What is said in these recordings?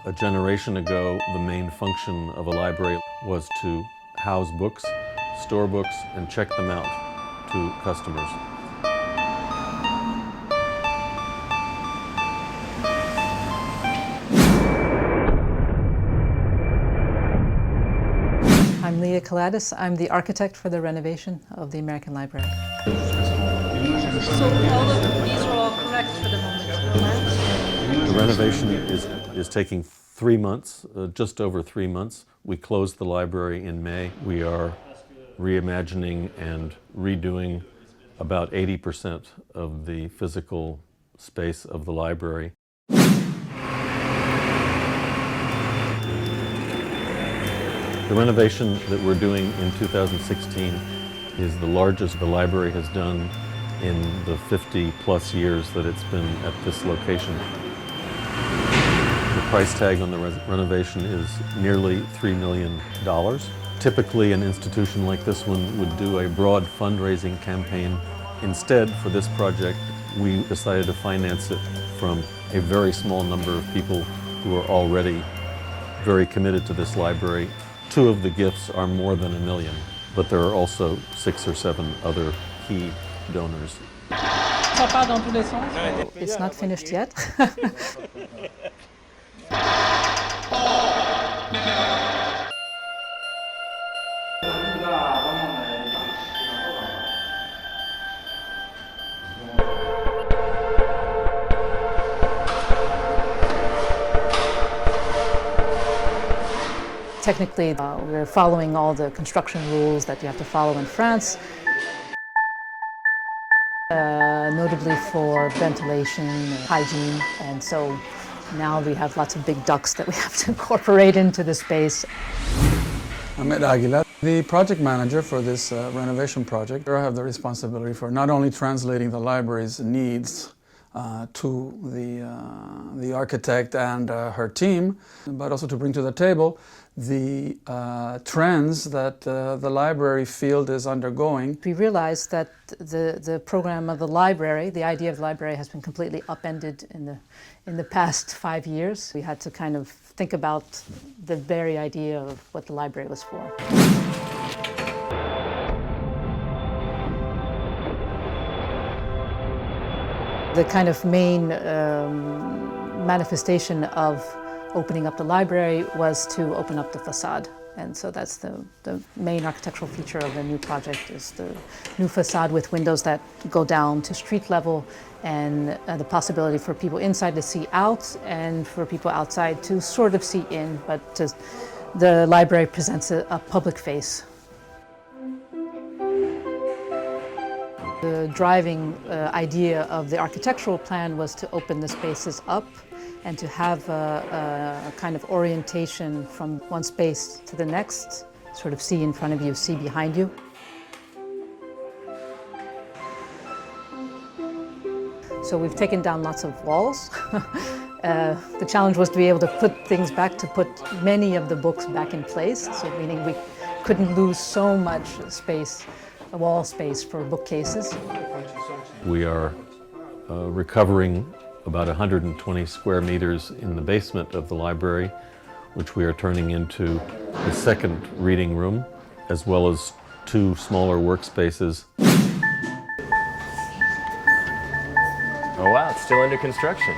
A generation ago, the main function of a library was to house books, store books, and check them out to customers. I'm Leah Kaladis. I'm the architect for the renovation of the American Library. So all of these are all correct for the moment? The renovation is taking 3 months, just over 3 months. We closed the library in May. We are reimagining and redoing about 80% of the physical space of the library. The renovation that we're doing in 2016 is the largest the library has done in the 50-plus years that it's been at this location. The price tag on the renovation is nearly $3 million. Typically, an institution like this one would do a broad fundraising campaign. Instead, for this project, we decided to finance it from a very small number of people who are already very committed to this library. 2 of the gifts are more than $1 million, but there are also 6 or 7 other key donors. It's not finished yet. Technically, we're following all the construction rules that you have to follow in France, notably for ventilation, hygiene, and so now we have lots of big ducts that we have to incorporate into the space. I'm Ed Aguilar, the project manager for this renovation project. I have the responsibility for not only translating the library's needs to the architect and her team, but also to bring to the table the trends that the library field is undergoing. We realized that the program of the library, the idea of the library, has been completely upended in the past 5 years. We had to kind of think about the very idea of what the library was for. The kind of main manifestation of opening up the library was to open up the facade. And so that's the main architectural feature of the new project, is the new facade with windows that go down to street level, and the possibility for people inside to see out and for people outside to sort of see in, but the library presents a public face. The driving idea of the architectural plan was to open the spaces up and to have a kind of orientation from one space to the next, sort of see in front of you, see behind you. So we've taken down lots of walls. The challenge was to be able to put things back, to put many of the books back in place, so meaning we couldn't lose so much space, wall space for bookcases. We are recovering about 120 square meters in the basement of the library, which we are turning into a second reading room, as well as 2 smaller workspaces. Oh wow, it's still under construction.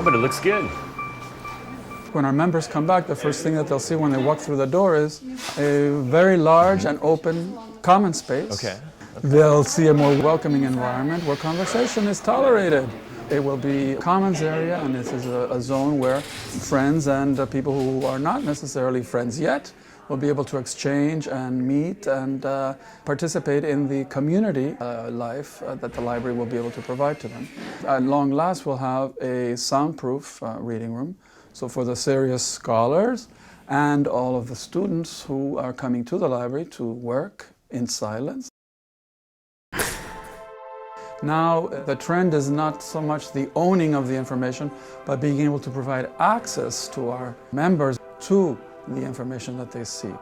But it looks good. When our members come back, the first thing that they'll see when they walk through the door is a very large and open common space. Okay. They'll see a more welcoming environment where conversation is tolerated. It will be a commons area, and this is a zone where friends and people who are not necessarily friends yet will be able to exchange and meet and participate in the community life that the library will be able to provide to them. At long last, we'll have a soundproof reading room. So for the serious scholars and all of the students who are coming to the library to work in silence. Now, the trend is not so much the owning of the information, but being able to provide access to our members to the information that they seek.